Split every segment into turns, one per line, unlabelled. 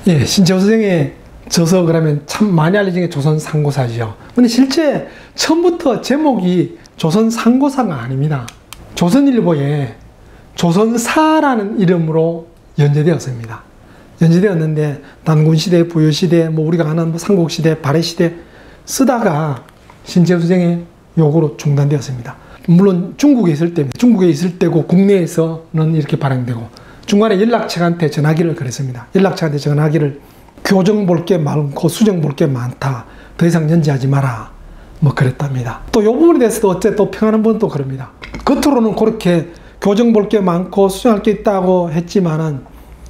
예, 신채호 선생의 저서 그러면 참 많이 알려진 게 조선 상고사죠. 근데 실제 처음부터 제목이 조선 상고사가 아닙니다. 조선일보에 조선사라는 이름으로 연재되었습니다. 연재되었는데 단군시대, 부유시대, 뭐 우리가 아는 뭐 삼국시대, 발해시대 쓰다가 신채호 선생의 요구로 중단되었습니다. 물론 중국에 있을 때고 국내에서는 이렇게 발행되고 중간에 연락처한테 전화기를 그랬습니다. 연락처한테 전화기를 교정 볼 게 많고 수정 볼 게 많다. 더 이상 연재하지 마라. 뭐 그랬답니다. 또 이 부분에 대해서도 어째 또 평하는 분도 그럽니다. 겉으로는 그렇게 교정 볼 게 많고 수정할 게 있다고 했지만은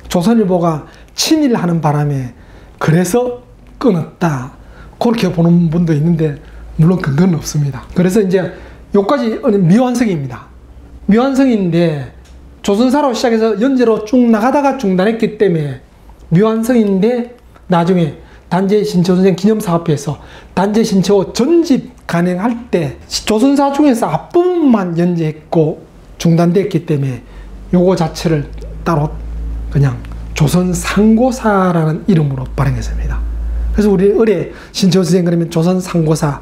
조선일보가 친일하는 바람에 그래서 끊었다. 그렇게 보는 분도 있는데 물론 근거는 없습니다. 그래서 이제 요까지 미완성입니다. 미완성인데 조선사로 시작해서 연재로 쭉 나가다가 중단했기 때문에 미완성인데 나중에 단재 신채호 선생 기념사업회에서 단재 신채호 전집 간행할 때 조선사 중에서 앞부분만 연재했고 중단됐기 때문에 요거 자체를 따로 그냥 조선상고사라는 이름으로 발행했습니다. 그래서 우리 의뢰 신채호 선생 그러면 조선상고사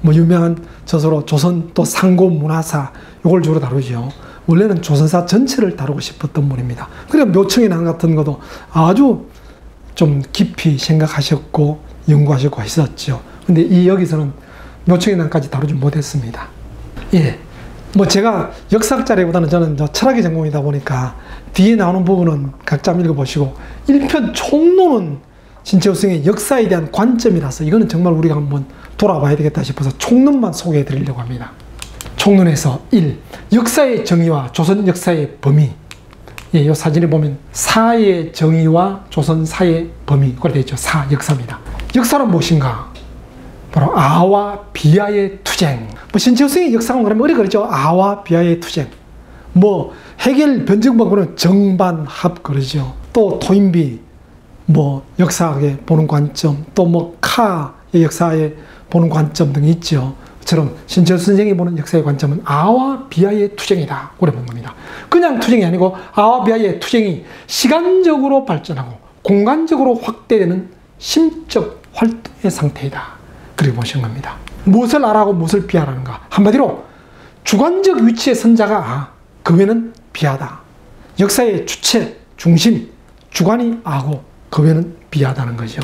뭐 유명한 저서로 조선 또 상고문화사 요걸 주로 다루죠. 원래는 조선사 전체를 다루고 싶었던 분입니다. 그러니까 묘청의 난 같은 것도 아주 좀 깊이 생각하셨고 연구하셨고 했었죠. 근데 여기서는 묘청의 난까지 다루지 못했습니다. 예. 뭐 제가 역사학자라기보다는 저는 철학의 전공이다 보니까 뒤에 나오는 부분은 각자 읽어보시고 1편 총론은 신채호 선생의 역사에 대한 관점이라서 이거는 정말 우리가 한번 돌아봐야 되겠다 싶어서 총론만 소개해 드리려고 합니다. 총론에서 1. 역사의 정의와 조선 역사의 범위. 예, 이 사진에 보면 사의 정의와 조선 사의 범위. 그렇게 되어 있죠. 사, 역사입니다. 역사는 무엇인가? 바로 아와 비아의 투쟁. 뭐 신채호 선생의 역사관 그러면 어려 그러죠. 아와 비아의 투쟁. 뭐 해겔 변증법으로는 정반합 그러죠. 또 토인비 뭐 역사학에 보는 관점, 또 뭐 카의 역사에 보는 관점 등이 있죠. 처럼 신채호 선생이 보는 역사의 관점은 아와 비아의 투쟁이다. 그래 본 겁니다. 그냥 투쟁이 아니고 아와 비아의 투쟁이 시간적으로 발전하고 공간적으로 확대되는 심적 활동의 상태이다. 그렇게 보신 겁니다. 무엇을 아라고 무엇을 비하라는가? 한마디로 주관적 위치의 선자가 아, 그 외는 비하다. 역사의 주체, 중심, 주관이 아고 그 외는 비하다는 거죠.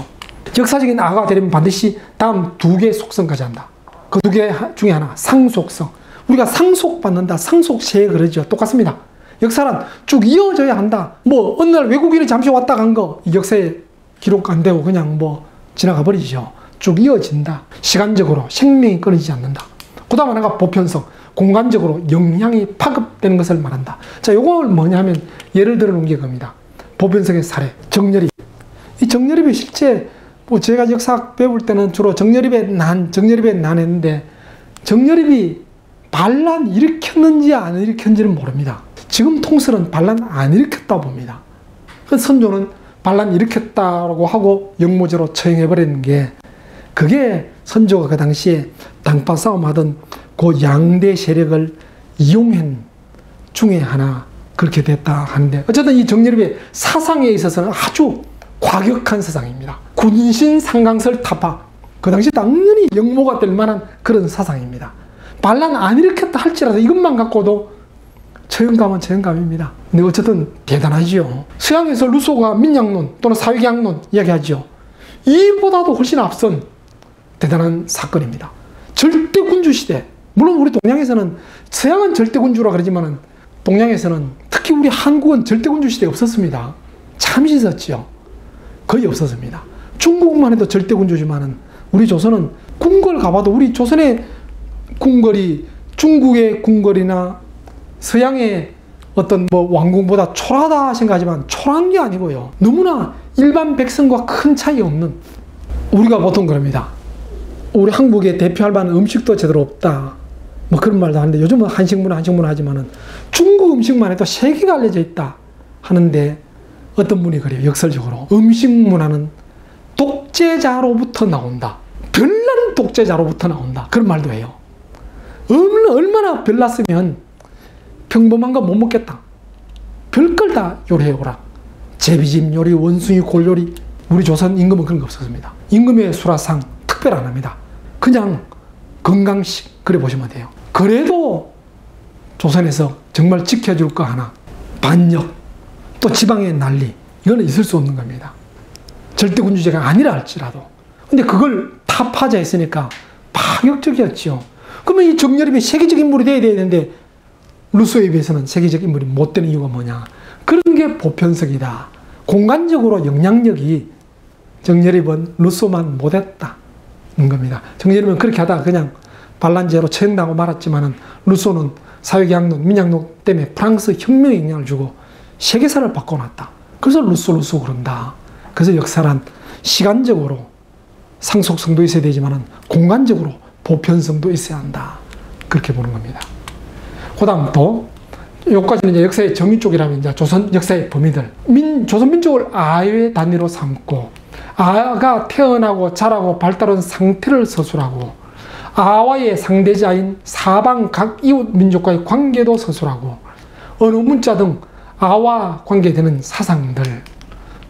역사적인 아가 되려면 반드시 다음 두 개의 속성까지 한다. 그 두 개 중에 하나, 상속성. 우리가 상속받는다, 상속세 그러죠. 똑같습니다. 역사는 쭉 이어져야 한다. 뭐 어느 날 외국인이 잠시 왔다 간 거 역사에 기록 안 되고 그냥 뭐 지나가 버리죠. 쭉 이어진다. 시간적으로 생명이 끊이지 않는다. 그 다음 하나가 보편성. 공간적으로 영향이 파급되는 것을 말한다. 자, 요걸 뭐냐 하면 예를 들어 놓은 게 겁니다. 보편성의 사례, 정렬입. 이 정렬입이 실제 뭐 제가 역사학 배울 때는 주로 정렬입의 난 했는데 정렬입이 반란 일으켰는지 안 일으켰는지는 모릅니다. 지금 통설은 반란 안 일으켰다 봅니다. 그 선조는 반란 일으켰다고 하고 영모제로 처형해버리는 게 그게 선조가 그 당시에 당파 싸움하던 그 양대 세력을 이용한 중에 하나 그렇게 됐다 하는데 어쨌든 이 정렬입의 사상에 있어서는 아주 과격한 사상입니다. 군신 상강설 타파. 그 당시 당연히 영모가 될 만한 그런 사상입니다. 반란 안 일으켰다 할지라도 이것만 갖고도 처형감은 처형감입니다. 근데 어쨌든 대단하죠. 서양에서 루소가 민양론 또는 사회계약론 이야기하죠. 이보다도 훨씬 앞선 대단한 사건입니다. 절대군주시대. 물론 우리 동양에서는 서양은 절대군주라 그러지만은 동양에서는 특히 우리 한국은 절대군주시대가 없었습니다. 잠시 있었죠. 거의 없었습니다. 중국만 해도 절대군주지만은 우리 조선은 궁궐 가봐도 우리 조선의 궁궐이 중국의 궁궐이나 서양의 어떤 뭐 왕궁보다 초라하다 생각하지만 초라한 게 아니고요. 너무나 일반 백성과 큰 차이 없는 우리가 보통 그럽니다. 우리 한국에 대표할 만한 음식도 제대로 없다. 뭐 그런 말도 하는데 요즘은 한식문화 하지만은 중국 음식만 해도 세계가 알려져 있다 하는데 어떤 분이 그래요. 역설적으로 음식 문화는 독재자로부터 나온다. 별난 독재자로부터 나온다. 그런 말도 해요. 얼마나 별났으면 평범한 거 못 먹겠다. 별걸 다 요리해오라. 제비집 요리, 원숭이 골 요리 우리 조선 임금은 그런 거 없었습니다. 임금의 수라상 특별 안 합니다. 그냥 건강식 그래 보시면 돼요. 그래도 조선에서 정말 지켜줄 거 하나, 반역, 또 지방의 난리, 이거는 있을 수 없는 겁니다. 절대군주제가 아니라 할지라도. 근데 그걸 타파자 했으니까 파격적이었죠. 그러면 이 정여립이 세계적 인물이 돼야 되는데 루소에 비해서는 세계적 인물이 못 되는 이유가 뭐냐? 그런 게 보편성이다. 공간적으로 영향력이 정여립은 루소만 못했다는 겁니다. 정여립은 그렇게 하다가 그냥 반란제로 처형당하고 말았지만은 루소는 사회계약론, 민약론 때문에 프랑스 혁명에 영향을 주고 세계사를 바꿔놨다. 그래서 루소 그런다. 그래서 역사란 시간적으로 상속성도 있어야 되지만은 공간적으로 보편성도 있어야 한다. 그렇게 보는 겁니다. 그 다음 또, 여기까지는 이제 역사의 정의 쪽이라면 이제 조선 역사의 범위들. 조선 민족을 아의 단위로 삼고, 아가 태어나고 자라고 발달한 상태를 서술하고, 아와의 상대자인 사방 각 이웃 민족과의 관계도 서술하고, 어느 문자 등 아와 관계되는 사상들,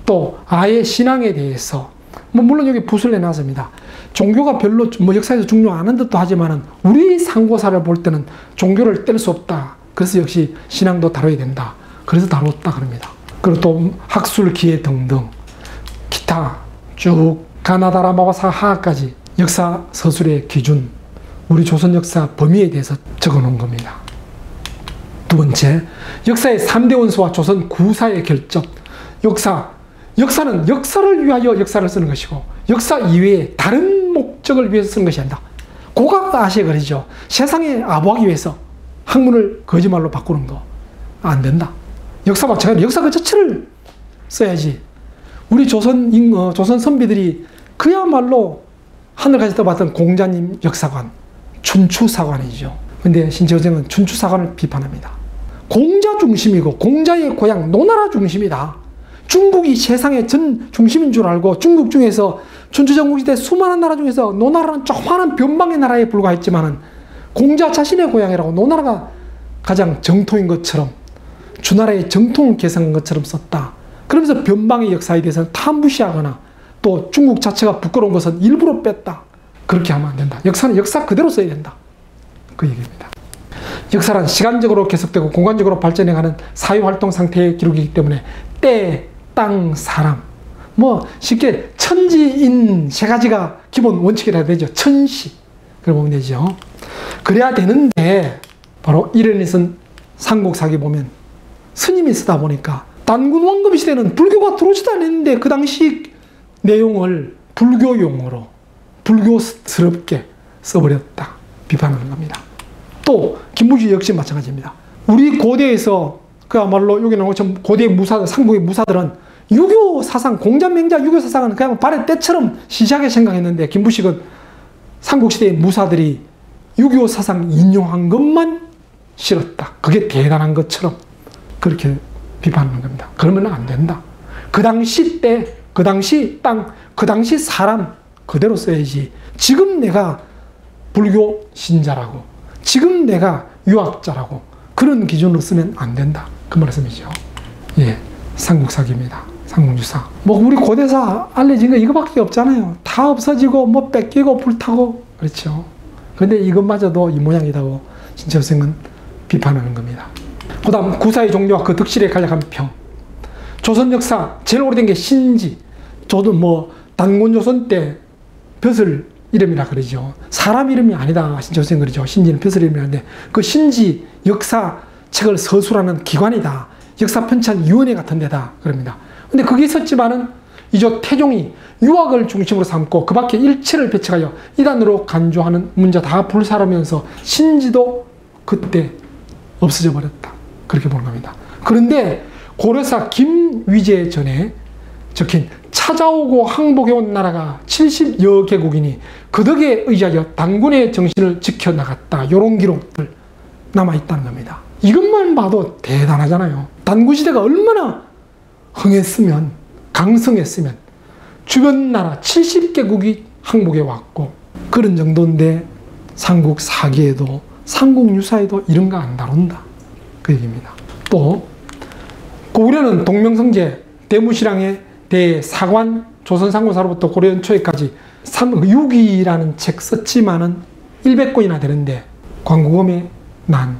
또 아의 신앙에 대해서, 물론 여기 붓을 내놨습니다. 종교가 별로 역사에서 중요하는 듯도 하지만은 우리 상고사를 볼 때는 종교를 뗄 수 없다. 그래서 역시 신앙도 다뤄야 된다. 그래서 다뤘다 그럽니다. 그리고 또 학술, 기회 등등 기타 쭉 가나다라마와 사하까지 역사 서술의 기준, 우리 조선 역사 범위에 대해서 적어놓은 겁니다. 두 번째, 역사의 3대 원소와 조선 구사의 결정. 역사는 역사를 위하여 역사를 쓰는 것이고 역사 이외에 다른 목적을 위해서 쓰는 것이 아니다. 고각 아시에 그러죠. 세상에 아부하기 위해서 학문을 거짓말로 바꾸는 거 안 된다. 역사 마찬가지로 역사 그 자체를 써야지. 우리 조선 선비들이 그야말로 하늘 가지다 봤던 공자님 역사관, 춘추사관이죠. 근데 신채호생은 춘추사관을 비판합니다. 공자 중심이고 공자의 고향 노나라 중심이다. 중국이 세상의 전 중심인 줄 알고 중국 중에서 춘추전국시대 수많은 나라 중에서 노나라는 조그마한 변방의 나라에 불과했지만은 공자 자신의 고향이라고 노나라가 가장 정통인 것처럼 주나라의 정통을 개성한 것처럼 썼다. 그러면서 변방의 역사에 대해서는 다 무시하거나 또 중국 자체가 부끄러운 것은 일부러 뺐다. 그렇게 하면 안 된다. 역사는 역사 그대로 써야 된다. 그 얘기입니다. 역사란 시간적으로 계속되고 공간적으로 발전해가는 사회활동 상태의 기록이기 때문에 때, 땅, 사람, 쉽게 천지인 세 가지가 기본 원칙이라 되죠. 천시. 그걸 보면 되죠. 그래야 되는데 바로 이래서 삼국사기 보면 스님이 쓰다 보니까 단군 왕금 시대는 불교가 들어오지도 않았는데 그 당시 내용을 불교용어로 불교스럽게 써버렸다. 비판하는 겁니다. 또 김부지 역시 마찬가지입니다. 우리 고대에서 그야말로 여기 나온 것처럼 고대 무사들, 삼국의 무사들은 유교 사상, 공자맹자 유교 사상은 그냥 발의 때처럼 시시하게 생각했는데 김부식은 삼국시대의 무사들이 유교 사상 인용한 것만 싫었다. 그게 대단한 것처럼 그렇게 비판하는 겁니다. 그러면 안 된다. 그 당시 때, 그 당시 땅, 그 당시 사람 그대로 써야지. 지금 내가 불교 신자라고, 지금 내가 유학자라고 그런 기준으로 쓰면 안 된다. 그 말씀이죠. 예, 삼국사기입니다. 삼국유사. 우리 고대사 알려진 거 이거밖에 없잖아요. 다 없어지고 뺏기고 불타고 그렇죠. 근데 이것마저도 이 모양이라고 신채호생은 비판하는 겁니다. 그 다음 구사의 종류와 그 득실에 간략한 평. 조선 역사 제일 오래된 게 신지. 저도 단곤조선 때 벼슬 이름이라 그러죠. 사람 이름이 아니다. 신채호생 그러죠. 신지는 벼슬 이름이라는데 그 신지 역사 책을 서술하는 기관이다. 역사편찬위원회 같은 데다 그럽니다. 근데 그게 있었지만은 이조 태종이 유학을 중심으로 삼고 그 밖에 일체를 배척하여 이단으로 간주하는 문제 다 불사르면서 신지도 그때 없어져 버렸다. 그렇게 보는 겁니다. 그런데 고려사 김위제 전에 적힌 찾아오고 항복해온 나라가 70여 개국이니 그 덕에 의하여 단군의 정신을 지켜나갔다. 이런 기록들 남아있다는 겁니다. 이것만 봐도 대단하잖아요. 단군시대가 얼마나 흥했으면, 강성했으면 주변 나라 70개국이 항복해 왔고 그런 정도인데 삼국 사기에도 삼국유사에도 이런 거 안 다룬다. 그 얘기입니다. 또 고구려는 동명성제, 대무신앙의 대사관 조선 상고사로부터 고려 연초에까지 6기라는 책 썼지만은 100권이나 되는데 광구검의 난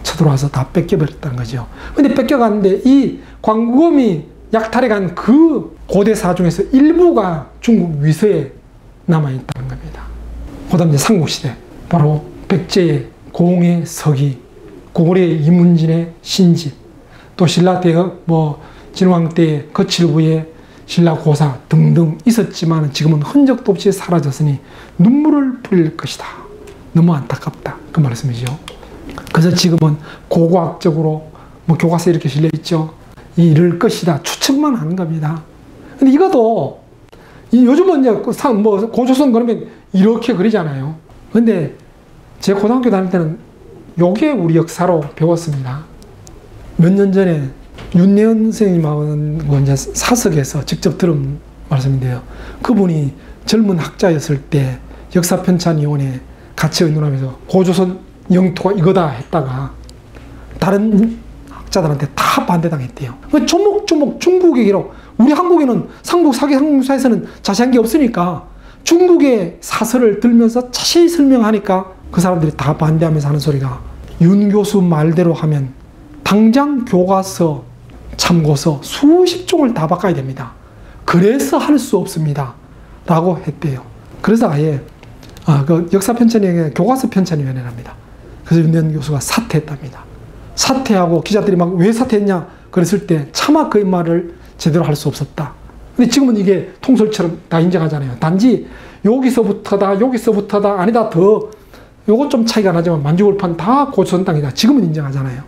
쳐들어와서 다 뺏겨버렸다는 거죠. 근데 뺏겨갔는데 이 광구검이 약탈해간 그 고대사 중에서 일부가 중국 위서에 남아있다는 겁니다. 그 다음 이제 삼국시대, 바로 백제의 공의 서기, 고구려의 이문진의 신집, 또 신라 때의 진왕 때의 거칠부의 신라 고사 등등 있었지만 지금은 흔적도 없이 사라졌으니 눈물을 뿌릴 것이다. 너무 안타깝다. 그 말씀이죠. 그래서 지금은 고고학적으로 교과서에 이렇게 실려 있죠. 이럴 것이다. 추측만 하는 겁니다. 근데 이것도 요즘은 이제 고조선 그러면 이렇게 그리잖아요. 근데 제 고등학교 다닐 때는 요게 우리 역사로 배웠습니다. 몇 년 전에 윤예은 선생님하고 이제 사석에서 직접 들은 말씀인데요. 그분이 젊은 학자였을 때 역사편찬위원회 같이 의논하면서 고조선 영토가 이거다 했다가 다른 학자들한테 다 반대당했대요. 조목조목 중국 얘기로, 우리 한국에는 삼국사기 삼국사에서는 자세한 게 없으니까 중국의 사설을 들면서 자세히 설명하니까 그 사람들이 다 반대하면서 하는 소리가, 윤 교수 말대로 하면 당장 교과서, 참고서 수십 종을 다 바꿔야 됩니다. 그래서 할 수 없습니다. 라고 했대요. 그래서 아예 그 역사편찬위원회 교과서 편찬위원회랍니다. 그래서 윤대현 교수가 사퇴했답니다. 사퇴하고 기자들이 막 왜 사퇴했냐 그랬을 때 차마 그 말을 제대로 할 수 없었다. 근데 지금은 이게 통설처럼 다 인정하잖아요. 단지 여기서부터다 아니다 더 요거 좀 차이가 나지만 만주골판 다 고조선 땅이다. 지금은 인정하잖아요.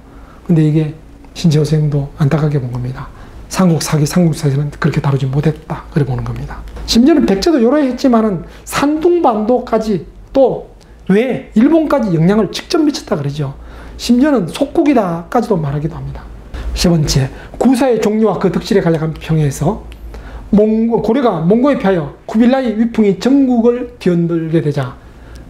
근데 이게 신재호 선생도 안타깝게 본 겁니다. 삼국사기 삼국사에서는 그렇게 다루지 못했다. 그래 보는 겁니다. 심지어는 백제도 여러 해 했지만은 산둥반도까지 또 왜 일본까지 영향을 직접 미쳤다 그러죠. 심지어는 속국이다까지도 말하기도 합니다. 세 번째, 구사의 종류와 그 덕질에 관련한 평에서 고려가 몽고에 피하여 쿠빌라이 위풍이 전국을 뒤흔들게 되자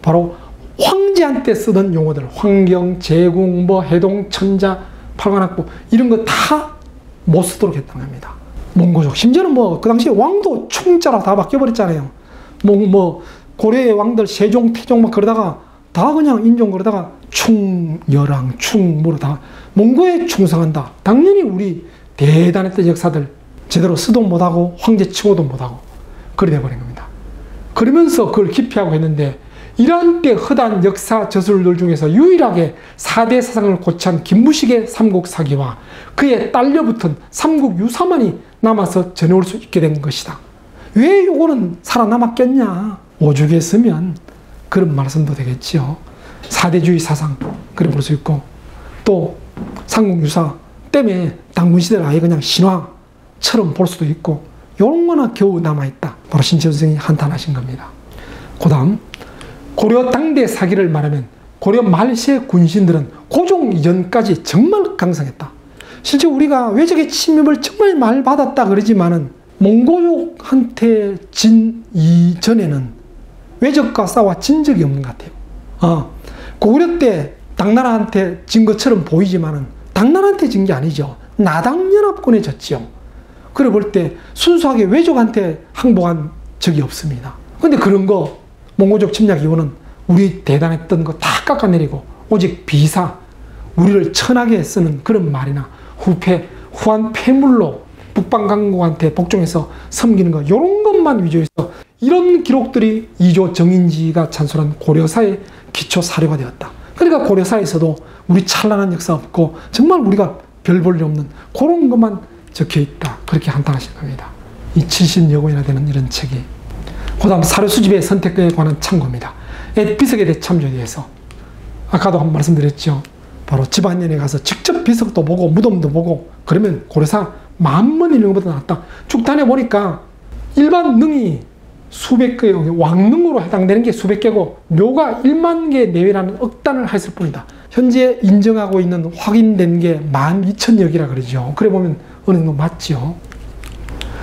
바로 황제한테 쓰던 용어들, 황경, 제궁, 해동, 천자, 팔관학부 이런 거 다 못 쓰도록 했다는 겁니다. 몽고족. 심지어는 그 당시에 왕도 충자로 다 바뀌어버렸잖아요. 고려의 왕들 세종, 태종 그러다가 다 그냥 인종 그러다가 충여랑, 충무로 다 몽고에 충성한다. 당연히 우리 대단했던 역사들 제대로 쓰도 못하고 황제 칭호도 못하고 그래 돼버린 겁니다. 그러면서 그걸 기피하고 했는데 이러한 때 허다한 역사 저술들 중에서 유일하게 4대 사상을 고취한 김무식의 삼국사기와 그에 딸려붙은 삼국유사만이 남아서 전해올 수 있게 된 것이다. 왜 요거는 살아남았겠냐? 오죽했으면 그런 말씀도 되겠지요. 4대주의 사상 그래 볼 수 있고 또 삼국유사 때문에 당군시대를 아예 그냥 신화처럼 볼 수도 있고 요런 거나 겨우 남아있다. 바로 신채 선생이 한탄하신 겁니다. 그 다음 고려 당대 사기를 말하면 고려 말세 군신들은 고종 이전까지 정말 강성했다. 실제 우리가 외적의 침입을 정말 많이 받았다 그러지만은 몽고족한테 진 이전에는 외적과 싸워 진 적이 없는 것 같아요. 고구려 때 당나라한테 진 것처럼 보이지만은 당나라한테 진 게 아니죠. 나당연합군에 졌지요. 그래 볼 때 순수하게 외적한테 항복한 적이 없습니다. 근데 그런 거 몽고족 침략 이후는 우리 대단했던 거 다 깎아내리고 오직 비사, 우리를 천하게 쓰는 그런 말이나 후한 폐물로 북방 강국한테 복종해서 섬기는 거 이런 것만 위조해서 이런 기록들이 이조 정인지가 찬솔한 고려사의 기초 사료가 되었다. 그러니까 고려사에서도 우리 찬란한 역사 없고 정말 우리가 별 볼 일 없는 그런 것만 적혀 있다. 그렇게 한탄하신 겁니다. 이 70여 권이나 되는 이런 책이. 그 다음 사료 수집의 선택에 관한 참고입니다. 비석에 대해 참조에 대해서 아까도 한 번 말씀드렸죠. 바로 집안연에 가서 직접 비석도 보고 무덤도 보고 그러면 고려사 만번 읽는 것보다 낫다. 쭉 다녀보니까 일반 능이 수백 개, 왕능으로 해당되는 게 수백 개고 묘가 1만 개 내외라는 억단을 했을 뿐이다. 현재 인정하고 있는 확인된 게 12,000여 개라 그러죠. 그래 보면 어느 정도 맞죠.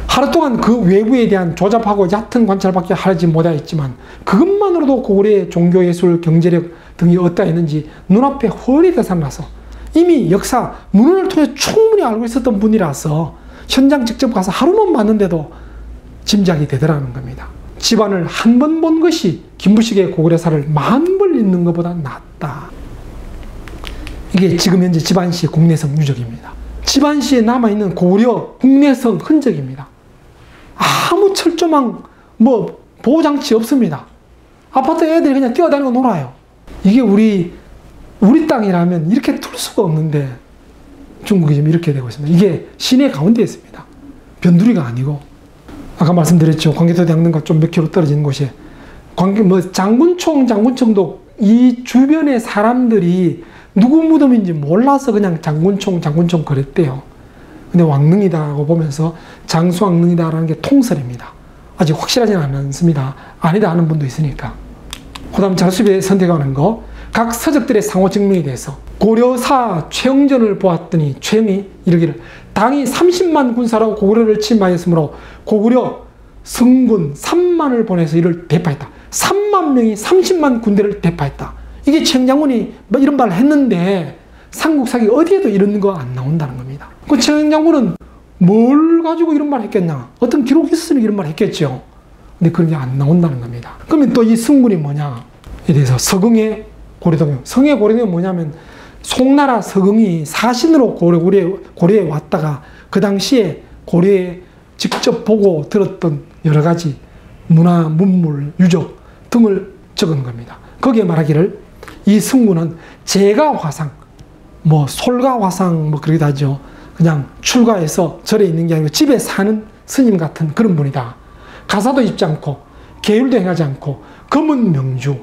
하루 동안 그 외부에 대한 조잡하고 얕은 관찰밖에 하지 못하였지만 그것만으로도 고구려의 종교예술, 경제력 등이 어떠 했는지 눈앞에 훤히 되살아나서 이미 역사, 문헌을 통해 충분히 알고 있었던 분이라서 현장 직접 가서 하루만 봤는데도 짐작이 되더라는 겁니다. 집안을 한 번 본 것이 김부식의 고구려사를 10,000번 읽는 것보다 낫다. 이게 지금 현재 집안시의 국내성 유적입니다. 집안시에 남아있는 고구려 국내성 흔적입니다. 아무 철조망 보호장치 없습니다. 아파트 애들이 그냥 뛰어다니고 놀아요. 이게 우리 땅이라면 이렇게 둘 수가 없는데 중국이 지금 이렇게 되고 있습니다. 이게 시내 가운데 있습니다. 변두리가 아니고, 아까 말씀드렸죠. 광개토대왕릉과 좀 몇 킬로 떨어지는 곳에 장군청도 이 주변의 사람들이 누구 무덤인지 몰라서 그냥 장군총 그랬대요. 근데 왕릉이다라고 보면서 장수왕릉이다라는 게 통설입니다. 아직 확실하지는 않습니다. 아니다 하는 분도 있으니까. 그 다음 자료수집에 선택하는 거, 각 서적들의 상호 증명에 대해서 고려사 최영전을 보았더니 최영이 이르기를 당이 30만 군사로 고구려를 침하였으므로 고구려 성군 3만을 보내서 이를 대파했다. 3만 명이 30만 군대를 대파했다. 이게 최영 장군이 이런 말을 했는데 삼국사기 어디에도 이런 거 안 나온다는 겁니다. 그 최영 장군은 뭘 가지고 이런 말을 했겠냐? 어떤 기록이 있으면 이런 말을 했겠죠. 근데 그런 게 안 나온다는 겁니다. 그러면 또 이 성군이 뭐냐에 대해서 서경의 고려동요. 성의 고려동요 뭐냐면 송나라 서경이 사신으로 고려에 왔다가 그 당시에 고려에 직접 보고 들었던 여러 가지 문화, 문물, 유적 등을 적은 겁니다. 거기에 말하기를 이 성군은 제가 화상, 솔가 화상 그러기도 하죠. 그냥 출가해서 절에 있는 게 아니고 집에 사는 스님 같은 그런 분이다. 가사도 입지 않고 계율도 행하지 않고 검은 명주,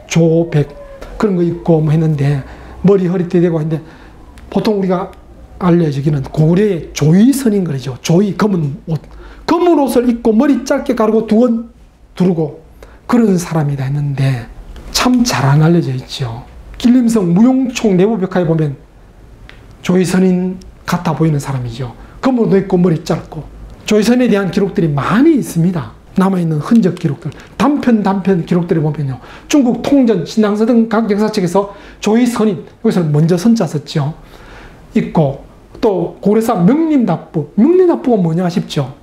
조백 그런 거 입고 했는데 머리 허리띠 대고 했는데 보통 우리가 알려지기는 고구려의 조이선인 거죠. 조이, 검은 옷. 검은 옷을 입고 머리 짧게 가르고 두건 두르고 그런 사람이다 했는데 참 잘 안 알려져 있죠. 길림성 무용총 내부벽화에 보면 조이선인 같아 보이는 사람이죠. 검은 옷 입고 머리 짧고. 조이선에 대한 기록들이 많이 있습니다. 남아있는 흔적 기록들, 단편 기록들을 보면요. 중국 통전, 신당서 등 각 역사책에서 조이선인, 여기서는 먼저 선자 썼죠. 있고, 또 고려사 명림답부가 뭐냐 싶죠.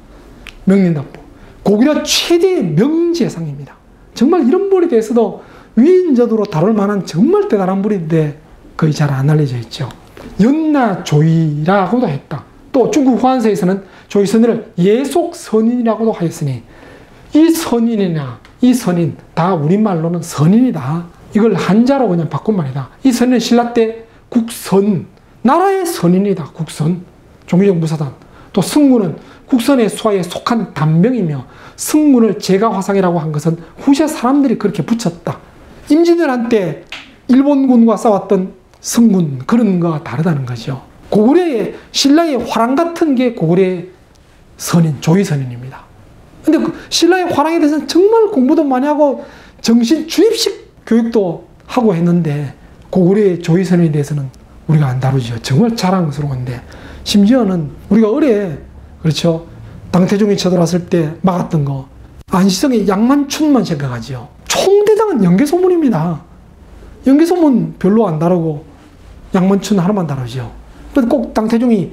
명림답부. 고구려 최대의 명제상입니다. 정말 이런 분에 대해서도 위인전으로 다룰 만한 정말 대단한 분인데 거의 잘 안 알려져 있죠. 연나조이라고도 했다. 또 중국 후한서에서는 조이선인을 예속선인이라고도 하였으니 이 선인 다 우리말로는 선인이다. 이걸 한자로 그냥 바꾼 말이다. 이 선인은 신라 때 국선, 나라의 선인이다. 국선, 종기정부사단. 또 승군은 국선의 수하에 속한 단명이며 승군을 제가화상이라고 한 것은 후세 사람들이 그렇게 붙였다. 임진왜란 일본군과 싸웠던 승군 그런 거와 다르다는 거죠. 고구려의 신라의 화랑 같은 게 고구려의 선인, 조이선인입니다. 근데 신라의 화랑에 대해서는 정말 공부도 많이 하고 정신 주입식 교육도 하고 했는데 고구려의 조이선인에 대해서는 우리가 안 다루죠. 정말 자랑스러운데 심지어는 우리가 그렇죠. 당태종이 쳐들어왔을 때 막았던 거 안시성의 양만춘만 생각하죠. 총대장은 연개소문입니다. 연개소문 별로 안 다루고 양만춘 하나만 다루죠. 그래서 꼭 당태종이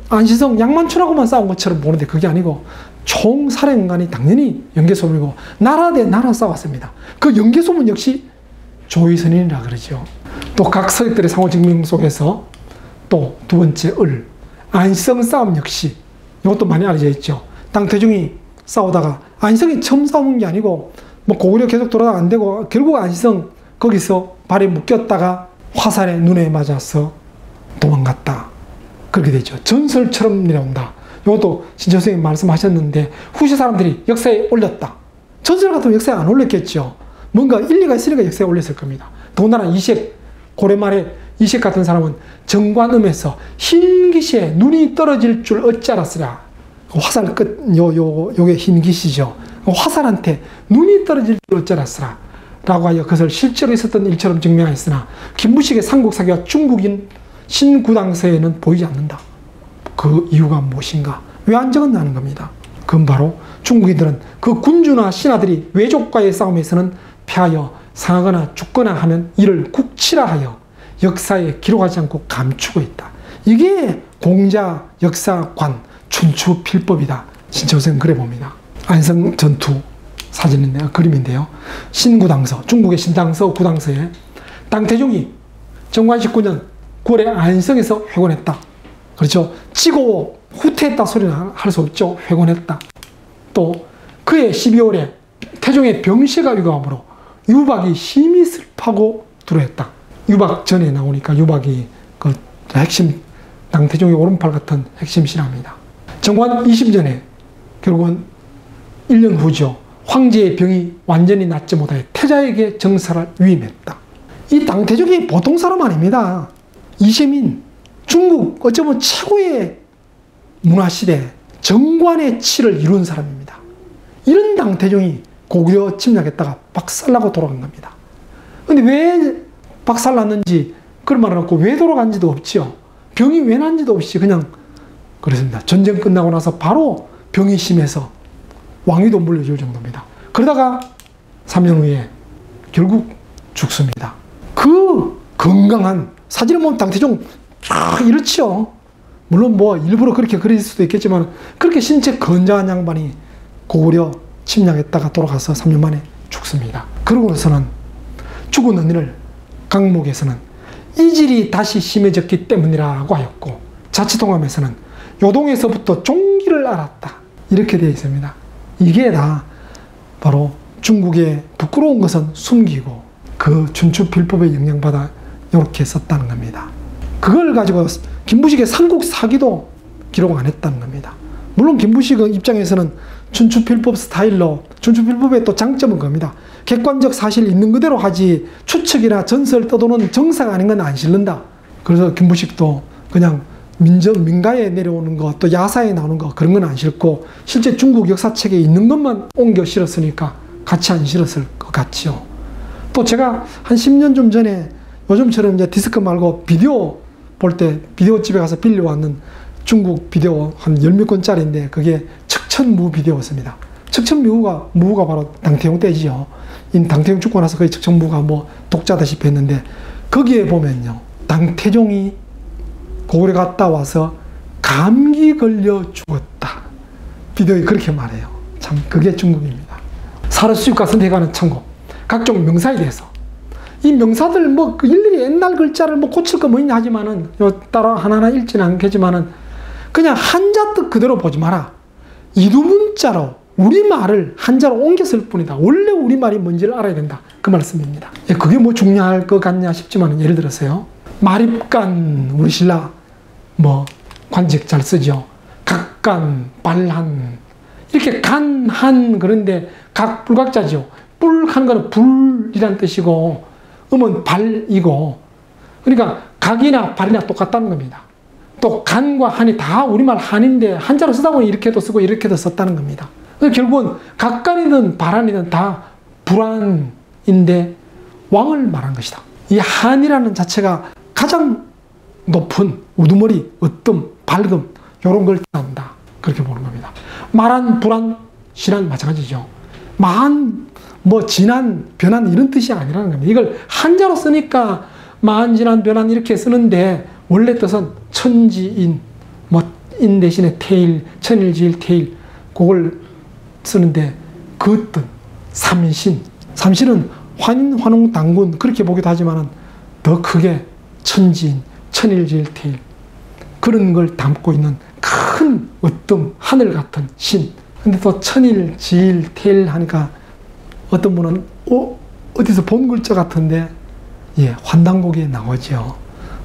안시성 양만춘하고만 싸운 것처럼 보는데 그게 아니고 총사령관이 당연히 연개소문이고 나라 대 나라 싸웠습니다. 그 연개소문 역시 조이선인이라 그러죠. 또 각 서적들의 상호증명 속에서 또 두 번째 안시성 싸움 역시 이것도 많이 알려져 있죠. 당태종이 싸우다가 안시성이 처음 싸운 게 아니고 고구려 계속 돌아다가 안 되고 결국 안시성 거기서 발에 묶였다가 화살에 눈에 맞아서 도망갔다. 그렇게 되죠. 전설처럼 내려온다. 이것도 신철 선생님 말씀하셨는데 후세 사람들이 역사에 올렸다. 전설 같으면 역사에 안 올렸겠죠. 뭔가 일리가 있으니까 역사에 올렸을 겁니다. 더군다나 이색, 고려 말에 이색 같은 사람은 정관음에서 흰 기시에 눈이 떨어질 줄 어찌 알았으랴. 화살 끝, 요게 흰 기시죠. 화살한테 눈이 떨어질 줄 어찌 알았으랴. 라고 하여 그것을 실제로 있었던 일처럼 증명하였으나 김부식의 삼국사기와 중국인 신구당서에는 보이지 않는다. 그 이유가 무엇인가? 왜 안 적었나는 겁니다. 그건 바로 중국인들은 그 군주나 신하들이 외족과의 싸움에서는 패하여 상하거나 죽거나 하면 이를 국치라 하여 역사에 기록하지 않고 감추고 있다. 이게 공자, 역사관, 춘추 필법이다. 진짜 선생님 그래 봅니다. 안성 전투 사진인데요. 그림인데요. 신구당서, 중국의 신당서 구당서에 당태종이 정관 19년 9월에 안성에서 회곤했다. 그렇죠. 찌고 후퇴했다 소리는 할 수 없죠. 회곤했다. 또 그해 12월에 태종의 병세가 유감으로 유박이 심히 슬퍼하고 두려했다. 유박 전에 나오니까 유박이 그 핵심 당태종의 오른팔 같은 핵심 신하입니다. 정관 20년에 결국은 1년 후죠. 황제의 병이 완전히 낫지 못하여 태자에게 정사를 위임했다. 이 당태종이 보통 사람 아닙니다. 이세민, 중국 어쩌면 최고의 문화시대 정관의 치를 이룬 사람입니다. 이런 당태종이 고구려 침략했다가 박살나고 돌아간 겁니다. 근데 왜 박살났는지 그런 말을 하고 왜 돌아간지도 없지요. 병이 왜 난지도 없이 그냥 그렇습니다. 전쟁 끝나고 나서 바로 병이 심해서 왕위도 물려줄 정도입니다. 그러다가 3년 후에 결국 죽습니다. 그 건강한 사진을 보면 당태종 이렇지요. 물론 뭐 일부러 그렇게 그릴 수도 있겠지만 그렇게 신체 건장한 양반이 고구려 침략했다가 돌아가서 3년 만에 죽습니다. 그러고서는 죽은 언니를 강목에서는 이질이 다시 심해졌기 때문이라고 하였고 자치통감에서는 요동에서부터 종기를 알았다. 이렇게 되어 있습니다. 이게 다 바로 중국의 부끄러운 것은 숨기고 그 춘추필법에 영향받아 이렇게 썼다는 겁니다. 그걸 가지고 김부식의 삼국 사기도 기록 안 했다는 겁니다. 물론 김부식 입장에서는 춘추필법 스타일로 춘추필법의 또 장점은 겁니다. 객관적 사실 있는 그대로 하지 추측이나 전설 떠도는 정사가 아닌 건 안 실른다. 그래서 김부식도 그냥 민가에 내려오는 거 또 야사에 나오는 거 그런 건 안 실고 실제 중국 역사책에 있는 것만 옮겨 실었으니까 같이 안 실었을 것 같지요. 또 제가 한 10년 좀 전에 요즘처럼 이제 디스크 말고 비디오 볼 때 비디오 집에 가서 빌려왔는 중국 비디오 한 10몇 권짜리인데 그게 척천무 비디오였습니다. 척천무가 바로 당태용 때지요. 당태용 죽고 나서 거의 척천무가 뭐 독자다시피 했는데 거기에 보면요. 당태종이 고구려 갔다 와서 감기 걸려 죽었다. 비디오에 그렇게 말해요. 참 그게 중국입니다. 사르수육과 선택하는 참고 각종 명사에 대해서 이 명사들 뭐 일일이 옛날 글자를 뭐 고칠 거 뭐 있냐 하지만은 요 따라 하나하나 읽지는 않겠지만은 그냥 한자 뜻 그대로 보지 마라. 이두문자로 우리말을 한자로 옮겨 쓸 뿐이다. 원래 우리말이 뭔지를 알아야 된다. 그 말씀입니다. 그게 뭐 중요할 것 같냐 싶지만 예를 들어서요. 말입간 우리 신라 뭐 관직 잘 쓰죠. 각간, 발한 이렇게 간, 한 그런데 각 불각자죠. 뿔한 거는 불이란 뜻이고 음은 발이고 그러니까 각이나 발이나 똑같다는 겁니다. 또 간과 한이 다 우리말 한인데 한자로 쓰다 보니 이렇게도 쓰고 이렇게도 썼다는 겁니다. 결국은 각간이든 발한이든 다 불안인데 왕을 말한 것이다. 이 한이라는 자체가 가장 높은 우두머리, 으뜸, 밝음 이런 걸 뜻한다. 그렇게 보는 겁니다. 말한, 불안, 신한 마찬가지죠. 만, 뭐 진한, 변한 이런 뜻이 아니라는 겁니다. 이걸 한자로 쓰니까 만, 진한, 변한 이렇게 쓰는데 원래 뜻은 천지인, 뭐 인 대신에 태일, 천일지일 태일 그걸 쓰는데 그 뜻, 삼신. 삼신은 환인, 환웅, 당군 그렇게 보기도 하지만 더 크게 천지인, 천일지일 태일 그런 걸 담고 있는 큰 어떤 하늘 같은 신. 근데 또 천일지일 태일 하니까 어떤 분은 어디서 본 글자 같은데 환단곡이 나오죠.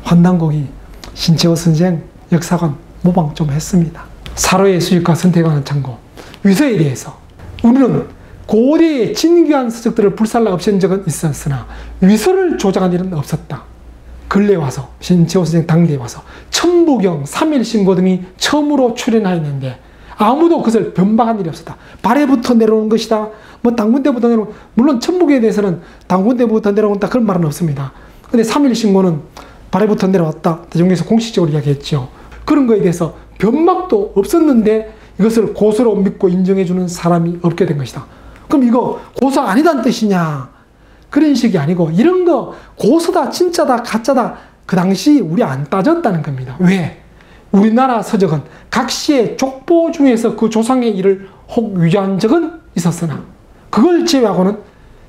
환단곡이 신채호 선생 역사관 모방 좀 했습니다. 사로의 수익과 선택하는 참고 위서에 대해서 우리는 고대의 진귀한 서적들을 불살라 없앤 적은 있었으나 위서를 조작한 일은 없었다. 근래 와서 신채호 선생 당대에 와서 천부경, 삼일신고 등이 처음으로 출연하였는데 아무도 그것을 변박한 일이 없었다. 발해부터 내려오는 것이다. 뭐 당군 때부터 내려오는 물론 천부경에 대해서는 당군 때부터 내려온다 그런 말은 없습니다. 근데 삼일신고는 발해부터 내려왔다. 대종에서 공식적으로 이야기했죠. 그런 거에 대해서 변박도 없었는데 이것을 고서로 믿고 인정해주는 사람이 없게 된 것이다. 그럼 이거 고서 아니다는 뜻이냐? 그런 식이 아니고 이런 거 고서다, 진짜다, 가짜다 그 당시 우리 안 따졌다는 겁니다. 왜? 우리나라 서적은 각 시의 족보 중에서 그 조상의 일을 혹 위조한 적은 있었으나 그걸 제외하고는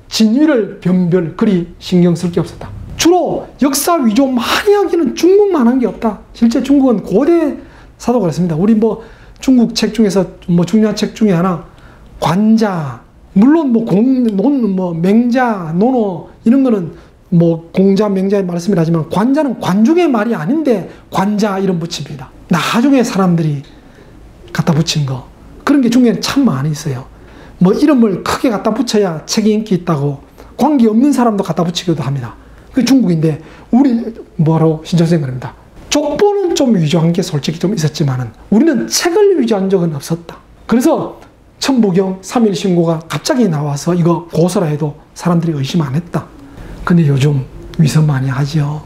진위를 변별 그리 신경 쓸 게 없었다. 주로 역사 위조 많이 하기는 중국만 한 게 없다. 실제 중국은 고대 사도 그랬습니다. 우리 뭐 중국 책 중에서 뭐 중요한 책 중에 하나 관자, 물론 뭐 맹자, 논어 이런 거는 뭐 공자, 맹자의 말씀이라 하지만 관자는 관중의 말이 아닌데 관자 이름 붙입니다. 나중에 사람들이 갖다 붙인 거 그런 게 중국에는 참 많이 있어요. 뭐 이름을 크게 갖다 붙여야 책이 인기 있다고 관계없는 사람도 갖다 붙이기도 합니다. 그게 중국인데 우리 뭐라고 신철생 그럽니다. 족보는 좀 위조한 게 솔직히 좀 있었지만은 우리는 책을 위조한 적은 없었다. 그래서 천부경 3일 신고가 갑자기 나와서 이거 고소라 해도 사람들이 의심 안 했다. 근데 요즘 위선 많이 하죠.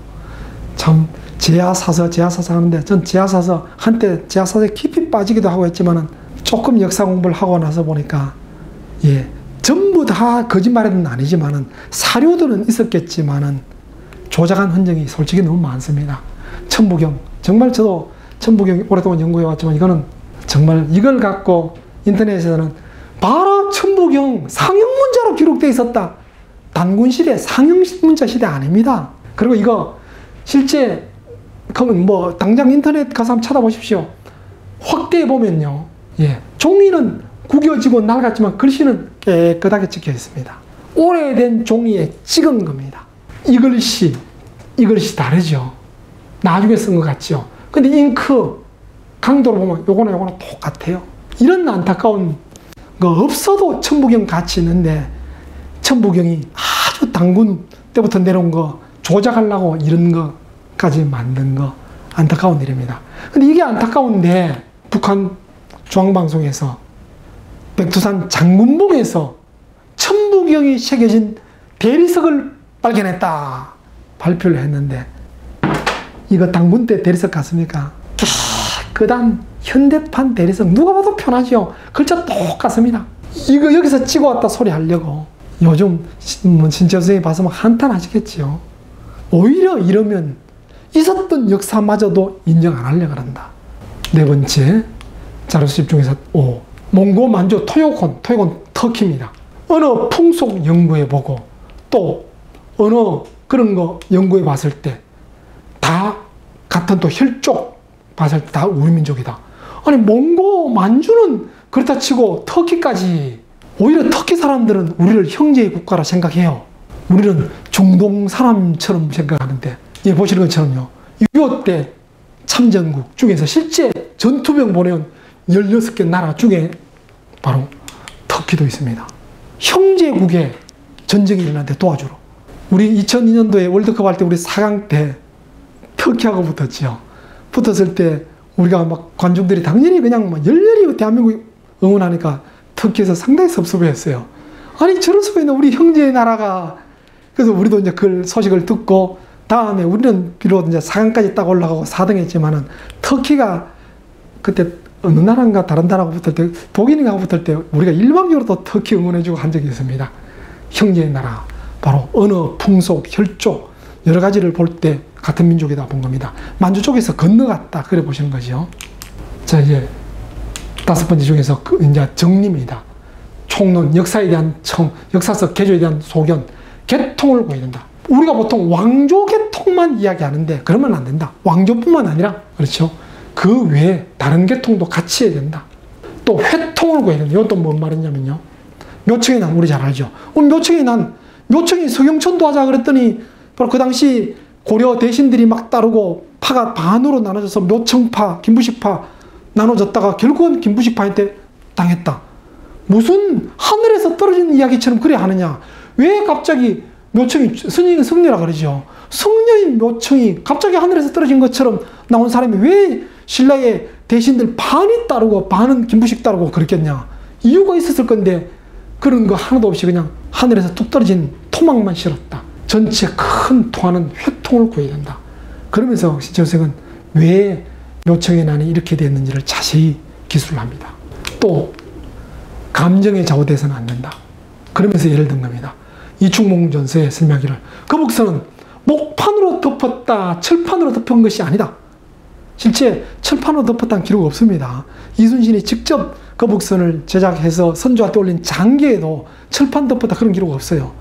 참 제야사서 하는데 전 제야사서 한때 제야사서에 깊이 빠지기도 하고 했지만은 조금 역사 공부를 하고 나서 보니까 예 전부 다 거짓말은 아니지만은 사료들은 있었겠지만은 조작한 흔적이 솔직히 너무 많습니다. 천부경 정말 저도 천부경 오랫동안 연구해 왔지만 이거는 정말 이걸 갖고 인터넷에서는 봐라 천부경 상형문자로 기록되어 있었다. 단군시대 상형문자 시대 아닙니다. 그리고 이거 실제 뭐 당장 인터넷 가서 한번 찾아보십시오. 확대해 보면요, 예 종이는 구겨지고 낡았지만 글씨는 깨끗하게 찍혀 있습니다. 오래된 종이에 찍은 겁니다. 이 글씨 다르죠. 나중에 쓴 것 같죠. 근데 잉크 강도를 보면 요거는 똑같아요. 이런 안타까운 거 없어도 천부경 가치 있는데 천부경이 아주 단군 때부터 내려온 거 조작하려고 이런 거까지 만든 거 안타까운 일입니다. 근데 이게 안타까운데 북한 중앙방송에서 백두산 장군봉에서 천부경이 새겨진 대리석을 발견했다 발표를 했는데 이거 단군 때 대리석 같습니까? 깨끗한 현대판 대리석 누가 봐도 편하죠. 글자 똑같습니다. 이거 여기서 찍어왔다 소리 하려고 요즘 신채호 선생님이 봐서 막 한탄하시겠지요. 오히려 이러면 있었던 역사마저도 인정 안 하려고 한다. 네 번째 자료 수집 중에서 몽고, 만주, 토요콘 터키입니다. 어느 풍속 연구해보고 또 어느 그런 거 연구해 봤을 때 다 같은 또 혈족 봤을 때 다 우리 민족이다. 아니 몽고, 만주는 그렇다 치고 터키까지 오히려 터키 사람들은 우리를 형제의 국가라 생각해요. 우리는 중동 사람처럼 생각하는데 예 보시는 것처럼요. 6.25 때 참전국 중에서 실제 전투병 보내온 16개 나라 중에 바로 터키도 있습니다. 형제국에 전쟁이 일어났는데 도와주러. 우리 2002년도에 월드컵 할 때 우리 4강 때 터키하고 붙었죠. 붙었을 때 우리가 막 관중들이 당연히 그냥 막 열렬히 대한민국 응원하니까 터키에서 상당히 섭섭해했어요. 아니 저럴 수가 있나 우리 형제의 나라가. 그래서 우리도 이제 그 소식을 듣고 다음에 우리는 비록 이제 4강까지 딱 올라가고 4등 했지만은 터키가 그때 어느 나라인가 다른 나라하고 붙을 때 독일인가 붙을 때 우리가 일방적으로 또 터키 응원해주고 한 적이 있습니다. 형제의 나라 바로 언어, 풍속, 혈족 여러 가지를 볼 때 같은 민족이다 본 겁니다. 만주 쪽에서 건너갔다 그래 보시는 거죠. 자 이제 5번째 중에서 이제 정리입니다. 총론, 역사에 대한 역사적 개조에 대한 소견, 개통을 구해야 된다. 우리가 보통 왕조 개통만 이야기하는데 그러면 안 된다. 왕조뿐만 아니라 그렇죠. 그 외에 다른 계통도 같이 해야 된다. 또 회통을 구해야 된다. 이건 또 뭔 말이냐면요. 묘청의 난 우리 잘 알죠. 묘청이 서경천도 하자 그랬더니 바로 그 당시 고려 대신들이 막 따르고 파가 반으로 나눠져서 묘청파, 김부식파 나눠졌다가 결국은 김부식파한테 당했다. 무슨 하늘에서 떨어지는 이야기처럼 그래 하느냐. 왜 갑자기 묘청이 승려라 그러죠. 승려인 묘청이 갑자기 하늘에서 떨어진 것처럼 나온 사람이 왜 신라의 대신들 반이 따르고 반은 김부식 따르고 그랬겠냐. 이유가 있었을 건데 그런 거 하나도 없이 그냥 하늘에서 뚝 떨어진 토막만 실었다. 전체 큰 통하는 회통을 구해야 된다. 그러면서 신채호 선생은 왜 묘청의 난이 이렇게 됐는지를 자세히 기술을 합니다. 또 감정에 좌우돼서는 안 된다. 그러면서 예를 든 겁니다. 이충몽전서에 설명하기를 거북선은 목판으로 덮었다, 철판으로 덮은 것이 아니다. 실제 철판으로 덮었다는 기록 없습니다. 이순신이 직접 거북선을 제작해서 선조한테 올린 장계에도 철판 덮었다 그런 기록 없어요.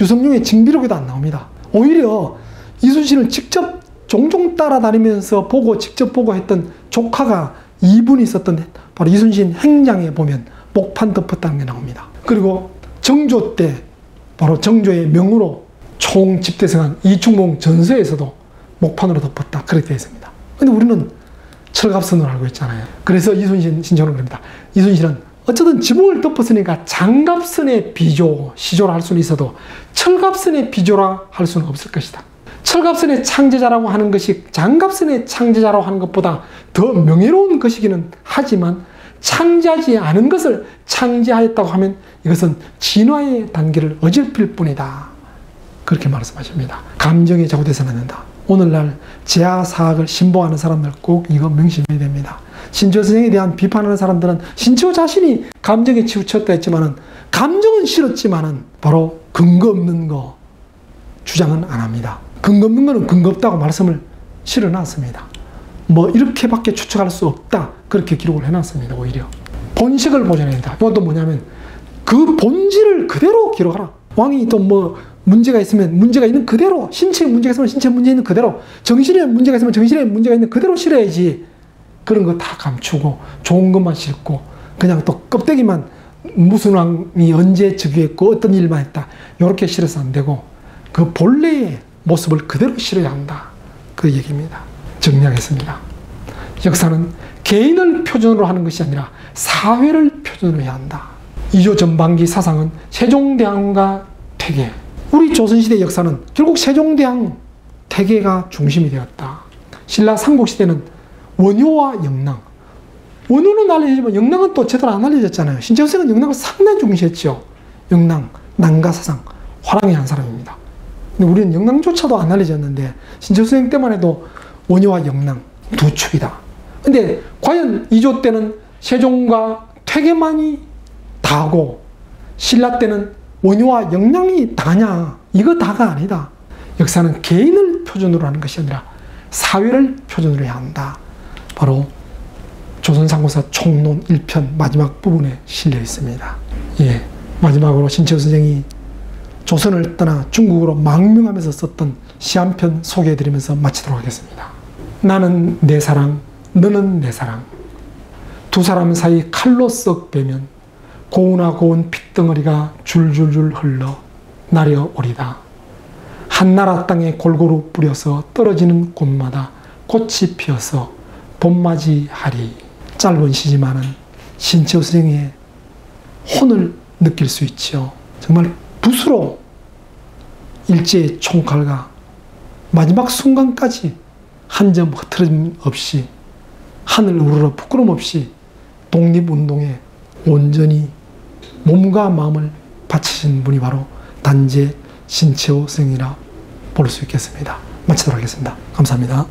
유성룡의 징비록에도 안 나옵니다. 오히려 이순신을 직접 종종 따라다니면서 보고 직접 보고 했던 조카가 이분이 있었던 바로 이순신 행장에 보면 목판 덮었다는 게 나옵니다. 그리고 정조 때 바로 정조의 명으로 총 집대성한 이충봉 전서에서도 목판으로 덮었다 그렇게 되어 있습니다. 근데 우리는 철갑선으로 알고 있잖아요. 그래서 이순신 신청은 그럽니다. 이순신은 어쨌든 지붕을 덮었으니까 장갑선의 비조, 시조라 할 수는 있어도 철갑선의 비조라 할 수는 없을 것이다. 철갑선의 창제자라고 하는 것이 장갑선의 창제자라고 하는 것보다 더 명예로운 것이기는 하지만 창제하지 않은 것을 창제하였다고 하면 이것은 진화의 단계를 어질필 뿐이다. 그렇게 말씀하십니다. 감정에 좌우돼서는 안 된다. 오늘날 제하사학을 신봉하는 사람들 꼭 이거 명심해야 됩니다. 신철 선생에 대한 비판하는 사람들은 신철 자신이 감정에 치우쳤다 했지만은 감정은 싫었지만은 바로 근거 없는 거 주장은 안 합니다. 근거 없는 거는 근거 없다고 말씀을 실어놨습니다. 뭐 이렇게밖에 추측할 수 없다 그렇게 기록을 해놨습니다. 오히려 본식을 보존해야 된다. 이것도 뭐냐면 그 본질을 그대로 기록하라. 왕이 또 뭐 문제가 있으면 문제가 있는 그대로, 신체에 문제가 있으면 신체에 문제 있는 그대로, 정신에 문제가 있으면 정신에 문제가 있는 그대로 실어야지. 그런 거 다 감추고 좋은 것만 싣고 그냥 또 껍데기만 무슨 왕이 언제 즉위했고 어떤 일만 했다 이렇게 실어서 안 되고 그 본래의 모습을 그대로 실어야 한다 그 얘기입니다. 정리하겠습니다. 역사는 개인을 표준으로 하는 것이 아니라 사회를 표준으로 해야 한다. 이조 전반기 사상은 세종대왕과 퇴계, 우리 조선시대 역사는 결국 세종대왕 퇴계가 중심이 되었다. 신라 삼국시대는 원효와 영랑, 원효는 알려지지만 영랑은 또 제대로 안 알려졌잖아요. 신채호생은 영랑을 상당히 중시했죠. 영랑, 난가사상, 화랑의 한 사람입니다. 근데 우리는 영랑조차도 안 알려졌는데 신채호생 때만 해도 원효와 영랑 두 축이다. 근데 과연 이조 때는 세종과 퇴계만이 다고 신라 때는 원효와 영랑이 다냐? 이거 다가 아니다. 역사는 개인을 표준으로 하는 것이 아니라 사회를 표준으로 해야 한다. 바로 조선상고사 총론 1편 마지막 부분에 실려 있습니다. 예, 마지막으로 신채호 선생이 조선을 떠나 중국으로 망명하면서 썼던 시 한 편 소개해드리면서 마치도록 하겠습니다. 나는 내 사랑, 너는 내 사랑. 두 사람 사이 칼로 썩 베면 고우나 고운 핏덩어리가 줄줄줄 흘러 나려오리다. 한나라 땅에 골고루 뿌려서 떨어지는 곳마다 꽃이 피어서 봄맞이하리. 짧은 시지만은 신채호 선생의 혼을 느낄 수 있죠. 정말 붓으로 일제의 총칼과 마지막 순간까지 한 점 흐트러짐 없이 하늘 우러러 부끄럼 없이 독립운동에 온전히 몸과 마음을 바치신 분이 바로 단재 신채호 선생이라 볼 수 있겠습니다. 마치도록 하겠습니다. 감사합니다.